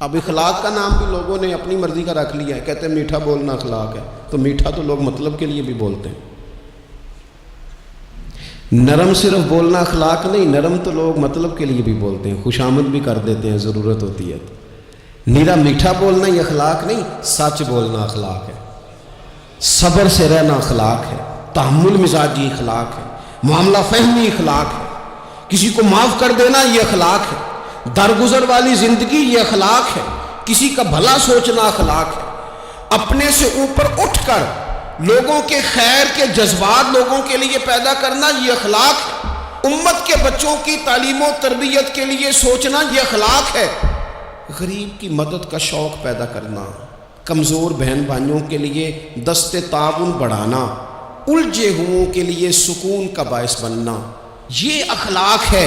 अब इखलाक का नाम भी लोगों ने अपनी मर्जी का रख लिया है, कहते हैं मीठा बोलना अखलाक है। तो मीठा तो लोग मतलब के लिए भी बोलते हैं। नरम सिर्फ बोलना अखलाक नहीं, नरम तो लोग मतलब के लिए भी बोलते हैं, खुशामद भी कर देते हैं ज़रूरत होती है। नीरा मीठा बोलना ही अखलाक नहीं, सच बोलना अखलाक है, सब्र से रहना अखलाक है, तहम्मुल मिजाजी अखलाक है, मामला फहमी अखलाक है, किसी को माफ़ कर देना ये अखलाक है, दरगुजर वाली ज़िंदगी ये अखलाक है, किसी का भला सोचना अखलाक है, अपने से ऊपर उठकर लोगों के खैर के जज्बात लोगों के लिए पैदा करना ये अखलाक है, उम्मत के बच्चों की तालीम और तरबियत के लिए सोचना ये अखलाक है, गरीब की मदद का शौक़ पैदा करना, कमज़ोर बहन भाइयों के लिए दस्ते ताउन बढ़ाना, उलझे हुओं के लिए सुकून का बायस बनना, ये अखलाक है।